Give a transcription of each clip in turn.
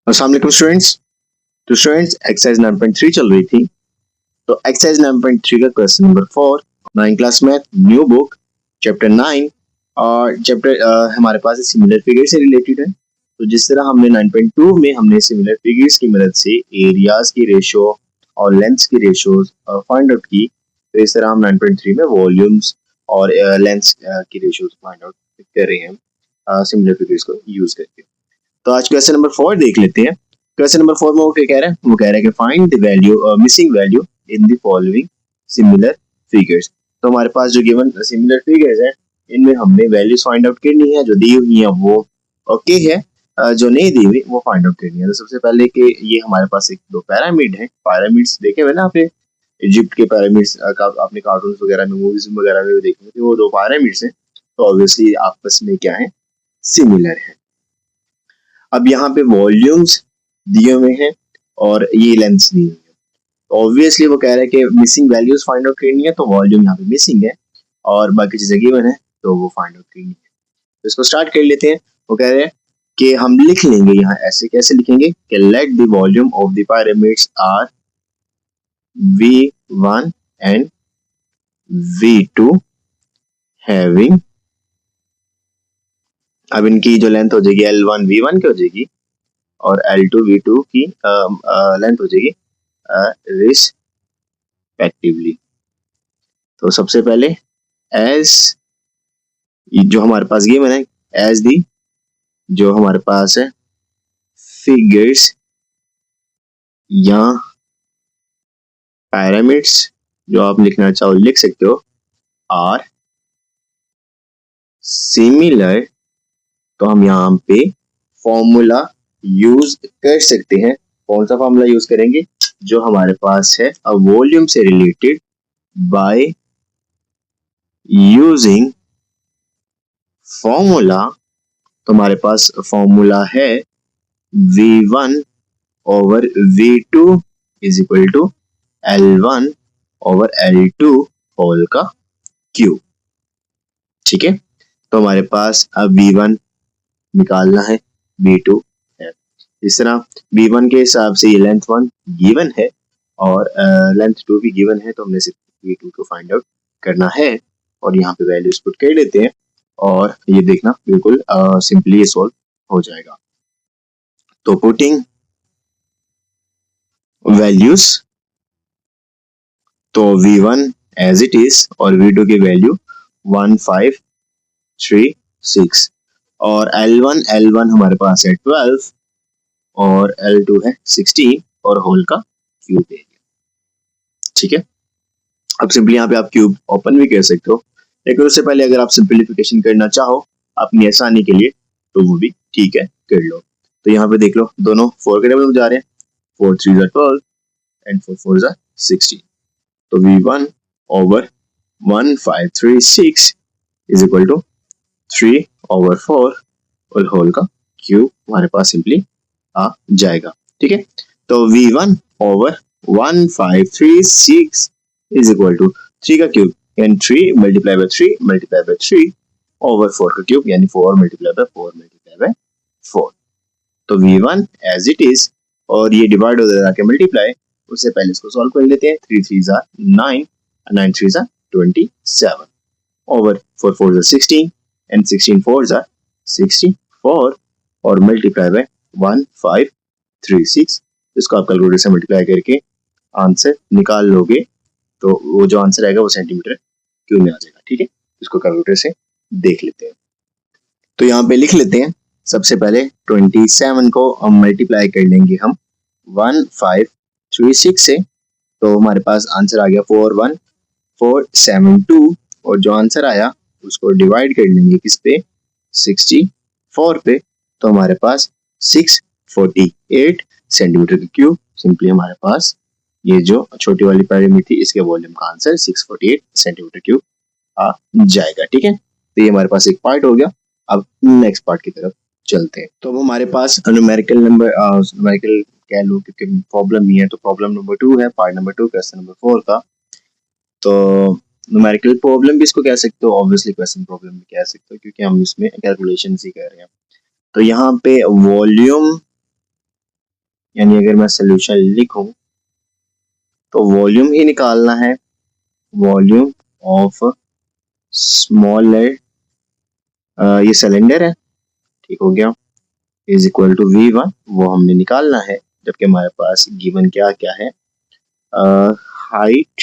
अस्सलाम वालेकुम स्टूडेंट्स। तो स्टूडेंट्स एक्सरसाइज 9.3 चल रही थी। तो एक्सरसाइज 9.3 का question number 4, 9 class math, new book, chapter 9 और चैप्टर हमारे पास सिमिलर फिगर से रिलेटेड है। तो जिस तरह हमने 9.2 में हमने सिमिलर फिगर्स की मदद से एरियाज की रेशो और लेंथ्स की रेशोज फाइंड आउट की, तो इस तरह हम 9.3 में वॉल्यूम्स और लेंथ्स की रेशोज फाइंड आउट कर रहे हैं सिमिलर फिगर्स को यूज करके। तो आज क्वेश्चन नंबर 4 देख लेते हैं। क्वेश्चन नंबर 4 में वो क्या कह रहा है? वो कह रहा है कि find the value missing value in the following similar figures. तो हमारे पास जो गिवन सिमिलर फिगर्स है, इनमें हमने वैल्यूज फाइंड आउट करनी है। जो दी हुई है वो ओके है, जो नहीं दी हुई वो फाइंड आउट करनी है। तो सबसे पहले कि ये हमारे पास एक दो पैरामिड है। पैरामिड्स देखे हुए ना आपने, इजिप्ट के पैरामिड्स का आपने कार्टून वगैरह में, मूवीज वगैरह में देखे थे, वो दो पैरामिड्स हैं। तो ऑब्वियसली आपस में क्या है? सिमिलर है। अब यहाँ पे वॉल्यूम्स दिए हुए हैं और ये लेंथ्स दी हुई है। ऑब्वियसली वो कह रहा है कि मिसिंग वैल्यूज फाइंड आउट करनी है, तो वॉल्यूम यहाँ पे मिसिंग है और बाकी चीजें गिवन है, तो वो फाइंड आउट करनी है। तो इसको स्टार्ट कर लेते हैं। वो कह रहे हैं कि हम लिख लेंगे यहाँ ऐसे, कैसे लिखेंगे कि let the volume of the pyramids are V1 and V2 having. अब इनकी जो लेंथ हो जाएगी L1 V1 की हो जाएगी और L2 V2 की लेंथ हो जाएगी रिस्पेक्टिवली। तो सबसे पहले एज जो हमारे पास गिवन है, एज दी जो हमारे पास है फिगर्स या पैरामिड्स, जो आप लिखना चाहो लिख सकते हो, आर सिमिलर। तो हम यहाँ पे फॉर्मूला यूज कर सकते हैं। कौन सा फॉर्मूला यूज करेंगे? जो हमारे पास है अ वॉल्यूम से रिलेटेड बाय यूजिंग फॉर्मूला। तो हमारे पास फॉर्मूला है V1 over V2 is equal to L1 over L2 whole का क्यूब। ठीक है, तो हमारे पास अब V1 निकालना है, V2 है। इस तरह V1 के हिसाब से ये लेंथ 1 गिवन है और लेंथ 2 भी गिवन है, तो हमने सिर्फ V2 को फाइंड आउट करना है और यहाँ पे वैल्यूज पुट कर देते हैं और ये देखना बिल्कुल सिंपली ये सॉल्व हो जाएगा। तो पुटिंग वैल्यूज, तो V1 एज इट इज और V2 की वैल्यू 1536 और L1 हमारे पास है 12 और L2 है 16 और होल का क्यूब एरिया। ठीक है, अब सिंपली यहाँ पे आप क्यूब ओपन भी कर सकते हो, लेकिन उससे पहले अगर आप सिंपलीफिकेशन करना चाहो अपनी आसानी के लिए तो वो भी ठीक है, कर लो। तो यहाँ पे देख लो, दोनों 4 के टेबल में जा रहे हैं। 4 3 12 एंड 4 4 16। तो V1 over 1536 is equal to 3 over 4 और होल का क्यूब हमारे पास सिंपली आ जाएगा। ठीक है, तो V1 over 1536 is equal to 3 का क्यूब यानी 3 multiply by 3 multiply by 3 over 4 का क्यूब यानी 4 मल्टीप्लाई बाय 4 मल्टीप्लाई बाय 4। तो V1 एज इट इज और ये डिवाइड हो जाएगा कि मल्टीप्लाई, उससे पहले इसको सॉल्व कर लेते हैं। 3 3 9 9 3 27 ओवर 4 4 16 एंड 16 4 64 और मल्टीप्लाई बाय 1536। इसको आप कैलकुलेटर से मल्टीप्लाई करके आंसर निकाल लोगे तो वो जो आंसर आएगा वो सेंटीमीटर क्यूब में आ जाएगा। ठीक है, इसको कैलकुलेटर से देख लेते हैं। तो यहाँ पे लिख लेते हैं। सबसे पहले 27 को हम मल्टीप्लाई कर लेंगे हम 1536 से, तो हमारे पास आंसर आ गया 41472 और जो आंसर आया उसको डिवाइड कर लेंगे किस पे? 64 पे। तो हमारे पास 648 सेंटीमीटर क्यूब। सिंपली हमारे पास ये जो छोटी वाली पिरामिड थी इसके वॉल्यूम का आंसर 648 सेंटीमीटर क्यूब आ जाएगा। ठीक है, तो ये हमारे पास एक पार्ट हो गया। अब नेक्स्ट पार्ट की तरफ चलते हैं। तो अब हमारे पास न्यूमेरिकल नंबर न्यूमेरिकल कह लो क्योंकि प्रॉब्लम ही है, तो प्रॉब्लम नंबर 2 है, पार्ट नंबर 2 क्वेश्चन नंबर 4 का। तो न्यूमेरिकल प्रॉब्लम भी इसको कह सकते हो, ऑब्वियसली क्वेश्चन प्रॉब्लम भी कह सकते हो क्योंकि हम इसमें कैलकुलेशन ही कर रहे हैं। तो यहाँ पे वॉल्यूम यानी अगर मैं सोल्यूशन लिखूं तो वॉल्यूम ही निकालना है, वॉल्यूम ऑफ स्मॉलर, ये सिलेंडर है, ठीक हो गया, इज इक्वल टू V1, वो हमने निकालना है, जबकि हमारे पास गिवन क्या क्या है, height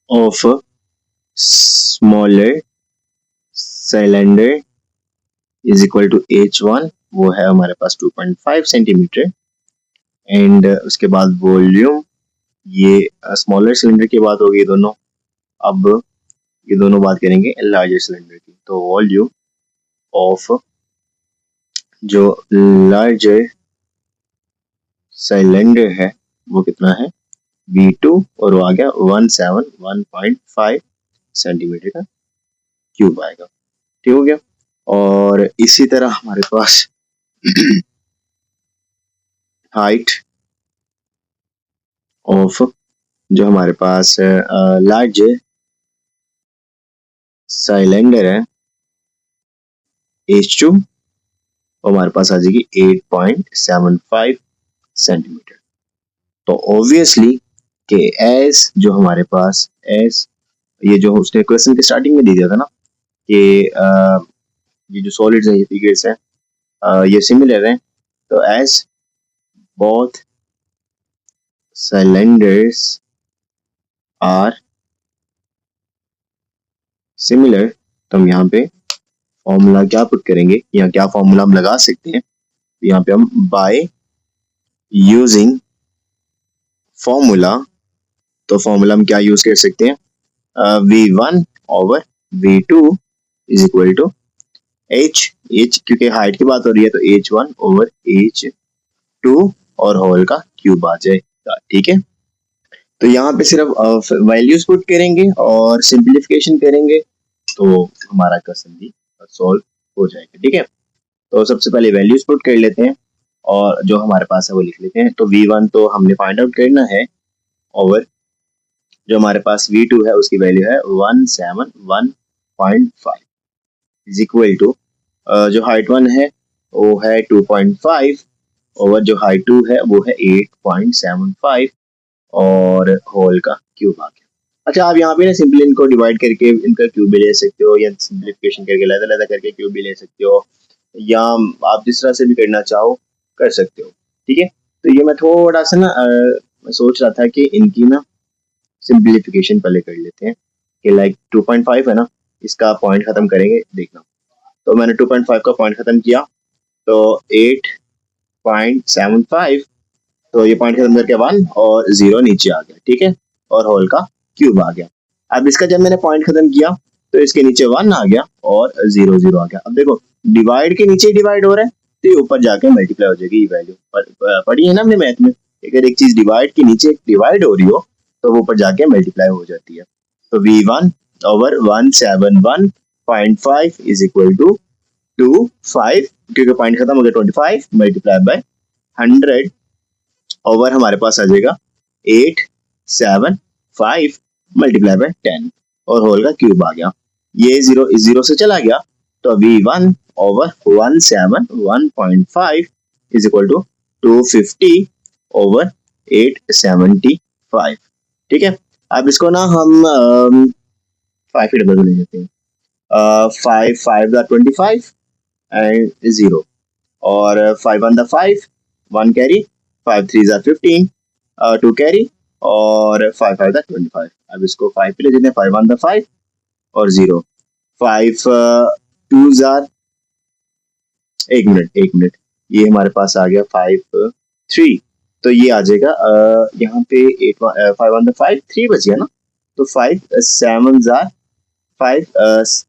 of smaller cylinder is equal to H1, वो है हमारे पास 2.5 सेंटीमीटर, एंड उसके बाद वॉल्यूम, ये स्मॉलर सिलेंडर की बात होगी दोनों, अब ये दोनों बात करेंगे लार्जर सिलेंडर की, तो वॉल्यूम ऑफ जो लार्जर सिलेंडर है वो कितना है V2, और वो आ गया 171.5 सेंटीमीटर का क्यूब आएगा, ठीक हो गया। और इसी तरह हमारे पास हाइट ऑफ जो हमारे पास लार्ज सिलेंडर है H2, वो हमारे पास आ जाएगी 8.75 सेंटीमीटर। तो ऑब्वियसली कि एस जो हमारे पास एस, ये जो उसने क्वेश्चन के स्टार्टिंग में दे दिया था ना कि ये जो सॉलिड्स हैं, ये फिगर्स हैं, ये सिमिलर हैं, तो S both cylinders are similar, तो हम यहाँ पे फॉर्मूला क्या पुट करेंगे, यहाँ क्या फॉर्मूला हम लगा सकते हैं, यहाँ पे हम बाय यूजिंग फॉर्मूला, तो फॉर्मूला हम क्या यूज कर सकते हैं, V1 over V2 is equal to H, क्योंकि हाइट की बात हो रही है तो H1 ओवर H2 और होल का क्यूब आ जाएगा, ठीक है। तो यहाँ पे सिर्फ वैल्यूज पुट करेंगे और सिंप्लीफिकेशन करेंगे तो हमारा क्वेश्चन भी सॉल्व हो जाएगा, ठीक है। तो सबसे पहले वैल्यूज पुट कर लेते हैं और जो हमारे पास है वो लिख लेते हैं। तो V1 तो हमने फाइंड आउट करना है, ओवर जो हमारे पास V2 है उसकी वैल्यू है 171.5 इज इक्वल टू जो हाइट 1 है वो है 2.5 ओवर जो हाइट 2 है वो है 8.75 और होल का क्यूब आ गया। अच्छा, आप यहाँ पे ना सिंपली इनको डिवाइड करके इनका क्यूब भी ले सकते हो, या सिंप्लीफिकेशन करके लहदा करके क्यूब भी ले सकते हो, या आप जिस तरह से भी करना चाहो कर सकते हो, ठीक है। तो ये मैं थोड़ा सा ना मैं सोच रहा था कि इनकी ना सिंप्लीफिकेशन पहले कर लेते हैं कि लाइक 2.5 है ना, इसका पॉइंट खत्म करेंगे, देखना। तो मैंने 2.5 का पॉइंट खत्म किया तो 8.75, तो ये पॉइंट खत्म करके 1 और 0 नीचे आ गया, ठीक है, और होल का क्यूब आ गया। अब इसका जब मैंने पॉइंट खत्म किया तो इसके नीचे 1 आ गया और 0 0 आ गया। अब देखो डिवाइड के नीचे डिवाइड हो रहा है तो ये ऊपर जाके मल्टीप्लाई हो जाएगी, ये वैल्यू पढ़ी है ना हमने मैथ में, अगर एक चीज डिवाइड के नीचे डिवाइड हो रही हो तो वो ऊपर जाके मल्टीप्लाई हो जाती है। तो V1 over 171.5 is equal to 25, क्योंकि पॉइंट खत्म हो गया 25 मल्टीप्लाई बाय 100 ओवर हमारे पास आ जाएगा 875 मल्टीप्लाई बाय 10 और होल का क्यूब आ गया। ये 0 इस 0 से चला गया तो V1 over 171.5 is equal to 250 over 875, ठीक है। अब इसको ना हम 5 के डबल में ले लेते हैं, 5 5 द 25 एंड 0 और 5 1 द 5 1 कैरी, 5 3 ज़ा 15 2 कैरी और 5 5 दा 25। अब इसको 5 पे ले लेते हैं, 5 1 दा 5 और 0, 5 2 ज़ा, एक मिनट ये हमारे पास आ गया 5 3, तो ये आ जाएगा यहाँ पे 5 1 दा 5 3 बच गया ना, तो 5 7 ज़ा 5,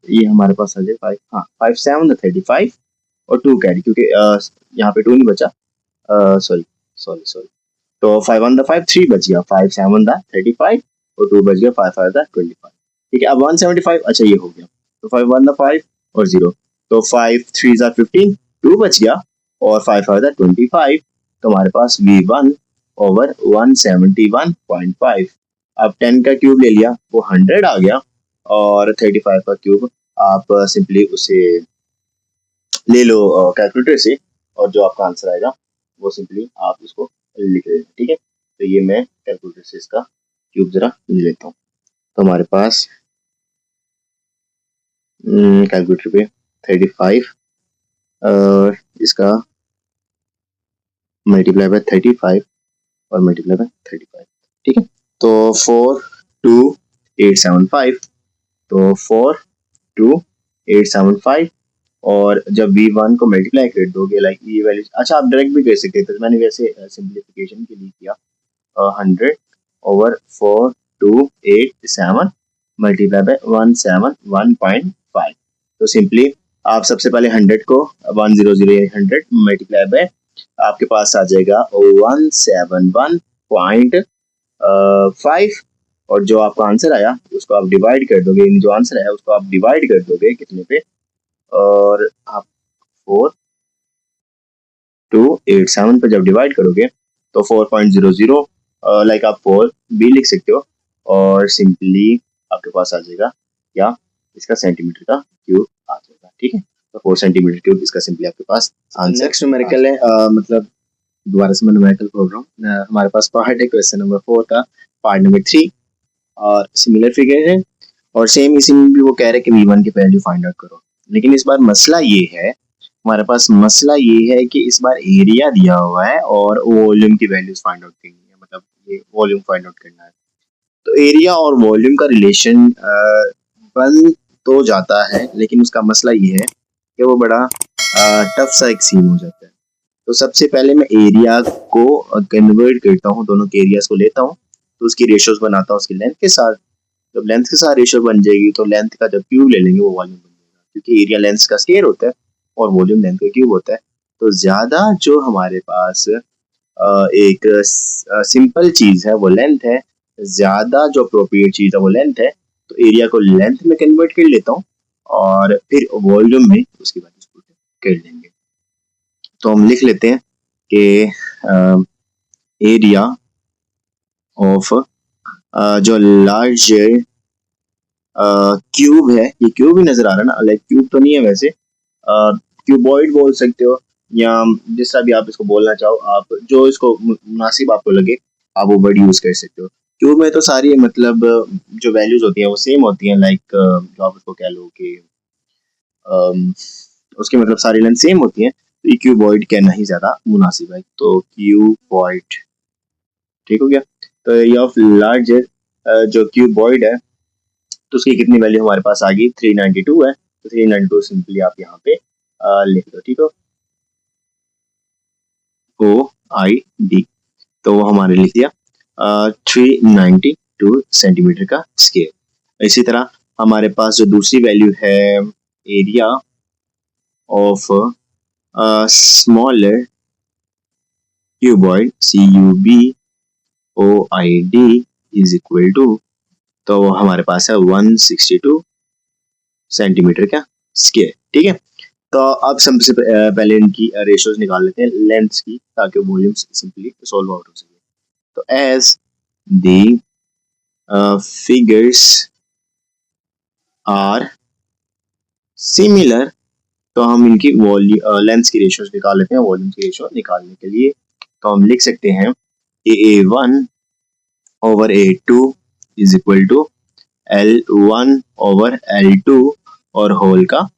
ये हमारे पास आ जाएगा 5, हाँ 5 7 दा 35 और 2 कैरी, क्योंकि यहाँ पे 2 नहीं बचा, सॉरी, तो 5 1 दा 5 3 बच गया, 5 7 दा 35 और 2 बच गया, 5 5 दा 25, ठीक है। अब 175, अच्छा ये हो गया, तो 5 1 दा 5 और 0, तो 5 3 ज़ा 15 2 बच गया और 5 5 दा 25, तो हमारे पास V1 ओवर 171.5। अब 10 का क्यूब ले लिया वो 100 आ गया और 35 का क्यूब आप सिंपली उसे ले लो कैलकुलेटर से और जो आपका आंसर आएगा वो सिंपली आप इसको लिख लेना, ठीक है। तो ये मैं कैलकुलेटर से इसका क्यूब जरा ले लेता हूँ। तो हमारे पास कैलकुलेटर पे 35 इसका मल्टीप्लाई बाय 35 और मल्टीप्लाई बाय 35, ठीक है। तो 42875, तो 42875 और जब V1 को मल्टीप्लाई कर दोगे लाइक ये वैल्यू, अच्छा आप डायरेक्ट भी कर सकते थे, तो मैंने वैसे सिंप्लीफिकेशन के लिए किया 100/4287 मल्टीप्लाई बाय 171.5। तो सिंपली आप सबसे पहले 100 को 100 मल्टीप्लाई बाय आपके पास आ जाएगा 171.5 और जो आपका आंसर आया उसको आप डिवाइड कर दोगे, जो आंसर आया उसको आप डिवाइड कर दोगे कितने पे, और आप 4287 पे जब डिवाइड करोगे तो 4.00 लाइक आप 4 भी लिख सकते हो और सिंपली आपके पास आ जाएगा क्या, इसका सेंटीमीटर का क्यूब आ जाएगा, ठीक है। तो 4 सेंटीमीटर क्यूब इसका सिंपली आपके पास आंसर। नेक्स्ट न्यूमेरिकल है, मतलब दोबारा से मैं न्यूमेरिकल बोल रहा हूँ। हमारे पास पार्ट है क्वेश्चन नंबर 4 का, पार्ट नंबर 3 और सिमिलर फिगर है और सेम इसी में भी वो कह रहे हैं कि V1 की वैल्यू फाइंड आउट करो, लेकिन इस बार मसला ये है, हमारे पास मसला ये है कि इस बार एरिया दिया हुआ है और वॉल्यूम की वैल्यूज फाइंड आउट करनी है, मतलब ये वॉल्यूम फाइंड आउट करना है। तो एरिया और वॉल्यूम का रिलेशन बन तो जाता है, लेकिन उसका मसला ये है कि वो बड़ा टफ सा एक सीन हो जाता है। तो सबसे पहले मैं एरिया को कन्वर्ट करता हूँ, दोनों के एरियाज को लेता हूँ, तो उसकी रेशियोज बनाता हूँ उसकी लेंथ के साथ। जब लेंथ के साथ रेशियो बन जाएगी तो लेंथ का जब क्यूब ले लेंगे वो वॉल्यूम बन जाएगा, क्योंकि एरिया लेंथ का स्क्वायर होता है और वॉल्यूम लेंथ का क्यूब होता है। तो ज्यादा जो हमारे पास एक सिंपल चीज है वो लेंथ है, ज्यादा जो अप्रोप्रिएट चीज है वो लेंथ है। तो एरिया को लेंथ में कन्वर्ट कर लेता हूँ और फिर वॉल्यूम में उसकी वैल्यूज पुट कर लेंगे। तो हम लिख लेते हैं कि एरिया ऑफ जो लार्ज क्यूब है, ये क्यूब ही नजर आ रहा है ना, लाइक क्यूब तो नहीं है वैसे, क्यूबॉइड बोल सकते हो या जिस तरह भी आप इसको बोलना चाहो, आप जो इसको मुनासिब आपको लगे आप वो वर्ड यूज कर सकते हो। क्यूब में तो सारी मतलब जो वैल्यूज होती हैं वो सेम होती हैं, लाइक जो आप उसको कह लो कि उसकी मतलब सारी लेंथ सेम होती हैं, तो ये क्यूबॉइड कहना ही ज्यादा मुनासिब है। तो क्यूबॉइड ठीक हो गया। तो ये ऑफ लार्ज जो क्यूबॉइड है तो उसकी कितनी वैल्यू हमारे पास आ गई, 392 है। तो 392 सिंपली आप यहाँ पे लिख दो, ठीक हो, OID, तो वो हमारे लिख दिया 392 सेंटीमीटर का स्केल। इसी तरह हमारे पास जो दूसरी वैल्यू है area of smaller cuboid CUBOID is equal to, तो हमारे पास है 162 सेंटीमीटर का स्केयर, ठीक है। तो अब सबसे पहले इनकी रेशियोज निकाल लेते हैं लेंथ्स की, ताकि वॉल्यूम सिंपली सॉल्व आउट हो सके। तो as the figures are similar, तो हम इनकी लेंथ्स की रेशियोज निकाल लेते हैं वॉल्यूम की रेशियो निकालने के लिए। तो हम लिख सकते हैं A1/A2 is equal to L1/L2 और होल का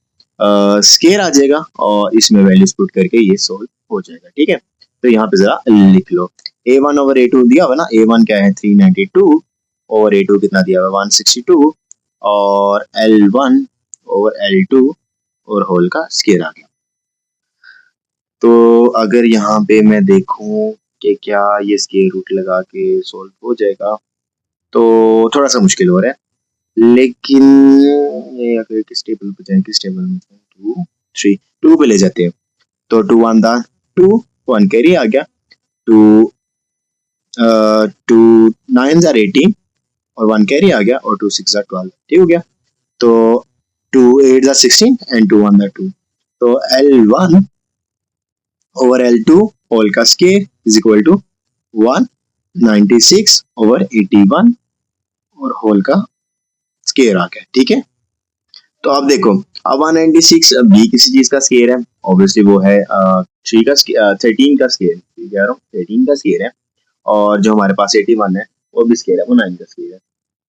स्केयर आ जाएगा और इसमें वैल्यूज पुट करके ये सोल्व हो जाएगा, ठीक है। तो यहाँ पे जरा लिख लो, A1/A2 दिया हुआ ना, A1 क्या है 392 और A2 कितना दिया हुआ 162 और L1/L2 और होल का स्केयर आ गया। तो अगर यहाँ पे मैं देखूं कि क्या ये स्केयर रूट लगा के सोल्व हो जाएगा, तो थोड़ा सा मुश्किल हो रहा है, लेकिन ये अगर किस टेबल पे जाएं, किस टेबल में 2 3 2 पे ले जाते हैं, तो 2 1 दा 2 1 कैरी आ गया, 2 2 9 जार 18 और 1 कैरी आ गया और 2 6 जार 12, ठीक हो गया। तो 2 8 जार 16 एंड 2 1 दा 2, तो L1/L2 होल का स्केयर इज इक्वल टू 196/81 और होल का स्केयर आ गया, ठीक है। तो आप देखो अब 196 बी किसी चीज का स्केयर है, ऑब्वियसली वो है 13 का स्केयर, कह रहा हूँ 13 का स्केयर है, और जो हमारे पास 81 है वो भी स्केयर है, वो 9 का स्केयर है।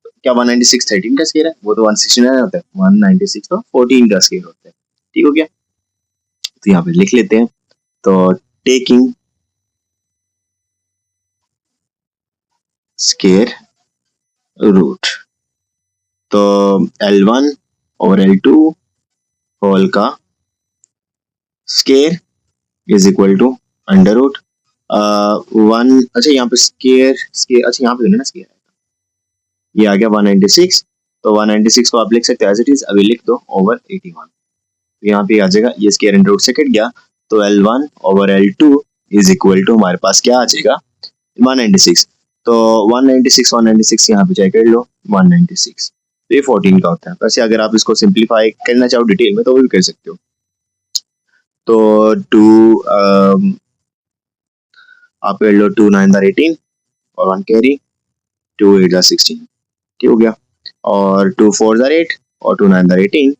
तो क्या 196 13 का स्केयर है? वो तो 169 होता है, 196 तो 14 का स्केयर होता है। ठीक हो गया, तो यहाँ पे लिख लेते हैं। तो टेकिंग स्केयर रूट, तो L1 और L2 होल का square is equal to under root 1। अच्छा यहाँ पे स्केयर स्केयर, अच्छा यहाँ पे ना स्केयर ये आ गया 196। तो 196 को आप लिख सकते हो एज इट इज, अभी लिख दो ओवर 81। तो यहाँ पे आ जाएगा, ये स्केयर अंडर रूट से कट गया, तो L1 over L2 is equal to हमारे पास क्या आ जाएगा 196। तो 196 यहाँ पे चेक कर लो 196, तो ये 14 का होता है। वैसे अगर आप इसको सिंप्लीफाई करना चाहो डिटेल में तो वो भी कर सकते हो। तो 2 आप कर लो 2 9 18 और 1 कैरी, 2 8 16, ठीक हो गया। और 2 4 8 और 2 9 18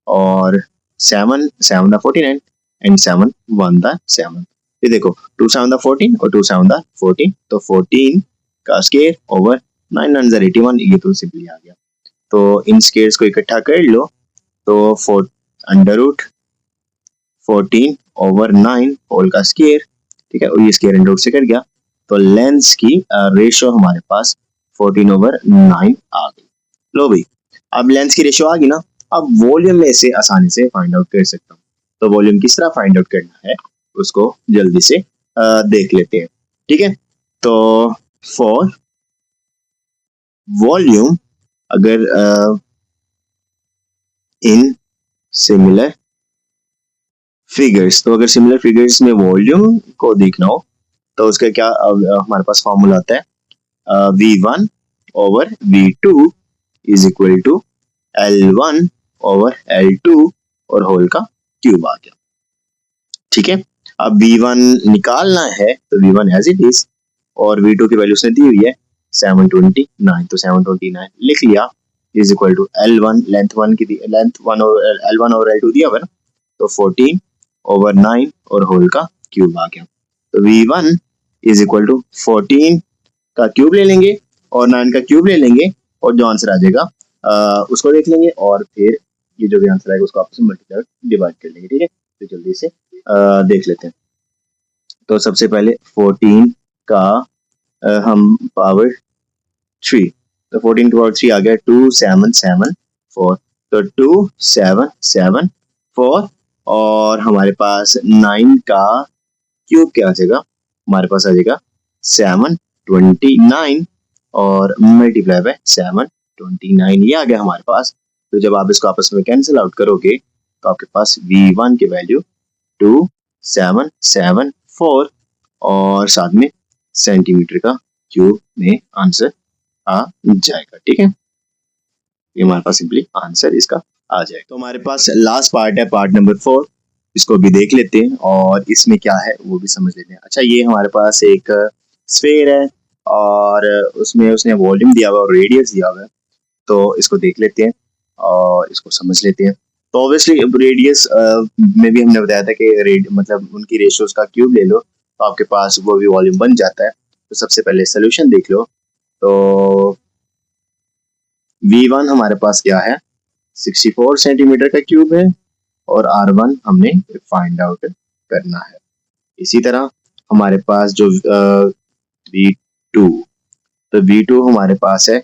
और 7 7 49 एंड 7 1 7। ये देखो 2 7 14 और 2 7 14, तो 14 का स्केयर ओवर 9 9 81, ये तो सिंपली आ गया। तो इन स्केयर्स को इकट्ठा कर लो, तो 4 अंडर रूट 14 ओवर 9 होल का स्केयर, ठीक है, और ये स्केयर अंडर रूट से कट गया, तो लेंस की रेशियो हमारे पास 14 ओवर 9 आ गई। लो भाई, अब लेंस की रेशियो आ गई ना, अब वॉल्यूम में से आसानी से फाइंड आउट कर सकता हूँ। तो वॉल्यूम किस तरह फाइंड आउट करना है उसको जल्दी से देख लेते हैं, ठीक है। तो फॉर वॉल्यूम, अगर इन सिमिलर फिगर्स, तो अगर सिमिलर फिगर्स में वॉल्यूम को देखना हो तो उसका क्या हमारे पास फॉर्मूला आता है V1 over V2 is equal to L1 over L2 और होल का क्यूब आ गया, ठीक है। अब V1 निकालना है तो V1 एज इट इज, और V2 की वैल्यू उसने दी हुई है 729, तो 729 लिख लिया is equal to L1 length 1 की लेंथ 1 और L1 और L2 दिया हुआ ना, तो 14 ओवर 9 और होल का क्यूब आ गया। तो V1 इज इक्वल टू 14 का क्यूब ले लेंगे और 9 का क्यूब ले लेंगे, और जो आंसर आ जाएगा उसको देख लेंगे, और फिर ये जो भी आंसर आएगा उसको आपस में मल्टीप्लाई डिवाइड कर लेंगे, ठीक है। तो जल्दी से देख लेते हैं। तो सबसे पहले 14 का हम पावर 3, तो 14 की पावर 3 आ गया 2774, तो 2774, और हमारे पास 9 का क्यूब क्या आ जाएगा, हमारे पास आ जाएगा 729 और मल्टीप्लाई बाय 729, ये आ गया हमारे पास। तो जब आप इसको आपस में कैंसिल आउट करोगे तो आपके पास V1 की वैल्यू 2774 और साथ में सेंटीमीटर का क्यूब में आंसर आ जाएगा, ठीक है। ये हमारे पास सिंपली आंसर इसका आ जाएगा। तो हमारे पास लास्ट पार्ट है, पार्ट नंबर 4, इसको भी देख लेते हैं और इसमें क्या है वो भी समझ लेते हैं। अच्छा, ये हमारे पास एक स्फीयर है और उसमें उसने वॉल्यूम दिया हुआ और रेडियस दिया हुआ है, तो इसको देख लेते हैं और इसको समझ लेते हैं। तो ऑब्वियसली रेडियस में भी हमने बताया था कि मतलब उनकी रेशियोज का क्यूब ले लो तो आपके पास वो भी वॉल्यूम बन जाता है। तो सबसे पहले सोल्यूशन देख लो, तो V1 हमारे पास क्या है 64 सेंटीमीटर का क्यूब है और R1 हमने फाइंड आउट करना है। इसी तरह हमारे पास जो V2, तो V2 हमारे पास है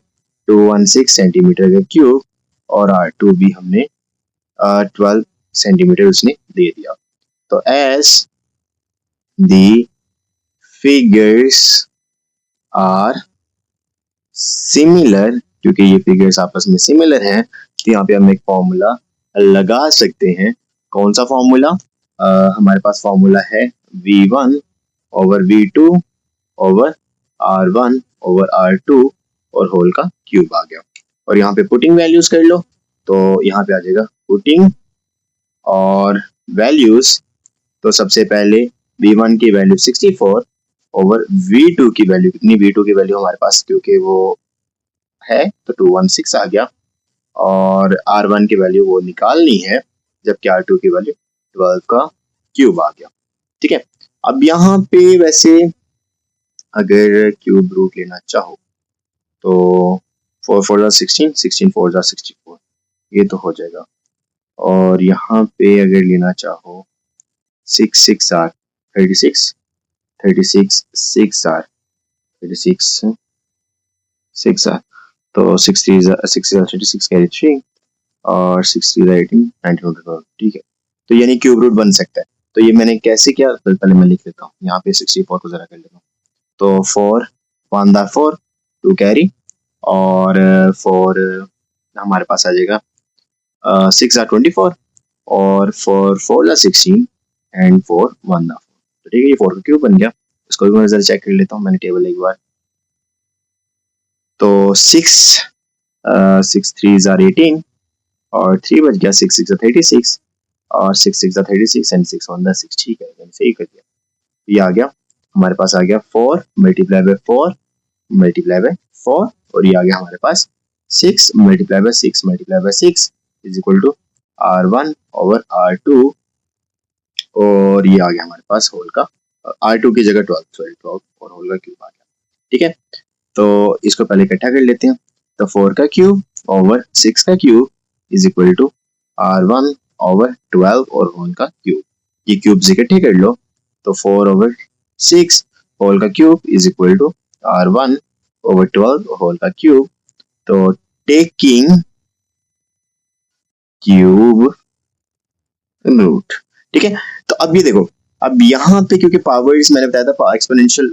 216 सेंटीमीटर का क्यूब और R2 भी हमने 12 सेंटीमीटर उसने दे दिया। तो as the figures are similar, क्योंकि ये फिगर्स आपस में सिमिलर हैं, तो यहाँ पे हम एक फॉर्मूला लगा सकते हैं। कौन सा फॉर्मूला? हमारे पास फॉर्मूला है V1 over V2 over R1 over R2 और होल का क्यूब आ गया। और यहाँ पे पुटिंग वैल्यूज कर लो, तो यहाँ पे आ जाएगा पुटिंग और वैल्यूज। तो सबसे पहले V1 की वैल्यू 64 ओवर V2 की वैल्यू कितनी, V2 की वैल्यू हमारे पास क्योंकि वो है तो 216 आ गया, और R1 की वैल्यू वो निकालनी है जबकि R2 की वैल्यू 12 का क्यूब आ गया, ठीक है। अब यहाँ पे वैसे अगर क्यूब रूट लेना चाहो तो 4 4 16, 16 4 64, ये तो हो जाएगा। और यहाँ पे अगर लेना चाहो 6 6 आर 36, 36 6 आर 36 6 आर, तो 6 36 कैरी 3 और 6 3 18 19, ठीक है। तो यानी क्यूब रूट बन सकता है। तो ये मैंने कैसे किया, तो पहले मैं लिख लेता हूँ यहाँ पे 64 को जरा कर लेता हूँ। तो 4 1 दार 4 2 कैरी, और 4 हमारे पास आ जाएगा 6 आर 24, और 4 4 ला 16 एंड 4 1 दा 4। तो ठीक है, ये 4 का क्यूब बन गया। इसको भी मैं जरा चेक कर लेता हूँ, मैंने टेबल एक बार। तो 6 6 3 जार 18, और 3 बच गया, 6 6 36, और 6 6 36 एंड 6 1 6, ठीक है, मैंने सही कर दिया। ये आ गया हमारे पास, आ गया 4 मल्टीप्लाई बाय 4 मल्टीप्लाई बाय 4, और ये आ गया हमारे पास 6 multiply by 6 multiply by 6 is equal to R1 over R2, और ये आ गया हमारे पास होल का R2 की जगह 12, सॉरी 12, और होल का क्यूब आ गया। ठीक है, तो इसको पहले इकट्ठा कर लेते हैं। तो 4 का क्यूब ओवर 6 का cube is equal to R1 over 12 और होल का क्यूब। ये क्यूब्स इकट्ठे कर लो, तो 4 ओवर 6 होल का cube is equal to R1 over 12 whole का क्यूब। तो टेकिंग क्यूब रूट, ठीक है। तो अब ये देखो, अब यहाँ पे क्योंकि पावर्स मैंने बताया था एक्सपोनेंशियल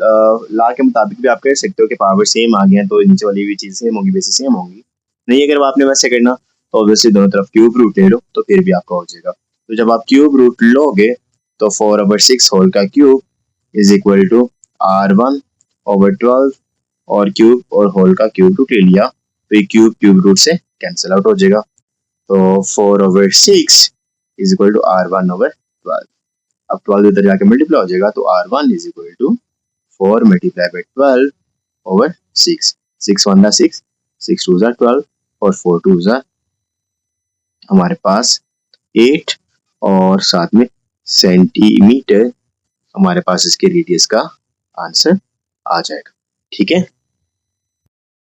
लॉ के मुताबिक भी आप कह सकते हो कि पावर सेम आ गया, तो नीचे वाली भी चीज सेम होगी, बेसिस सेम होंगी। नहीं, अगर आपने वैसे करना तो ऑब्वियसली दोनों तरफ क्यूब रूट ले लो, तो फिर भी आपका हो जाएगा। तो जब आप क्यूब रूट लोगे तो 4 ओवर 6 होल का cube is equal to R1 over 12, और क्यूब और होल का क्यूब रूट ले लिया, तो ये क्यूब क्यूब रूट से कैंसिल आउट हो जाएगा। तो 4 over 6 is equal to R1 over 12। अब 12 इधर जाके मल्टीप्लाई हो जाएगा, तो R1 is equal to 4 multiply by 12 over 6, 6 1 6, 6 2 12, और 4 2 हमारे पास 8, और साथ में सेंटीमीटर हमारे पास इसके रेडियस का आंसर आ जाएगा। ठीक है।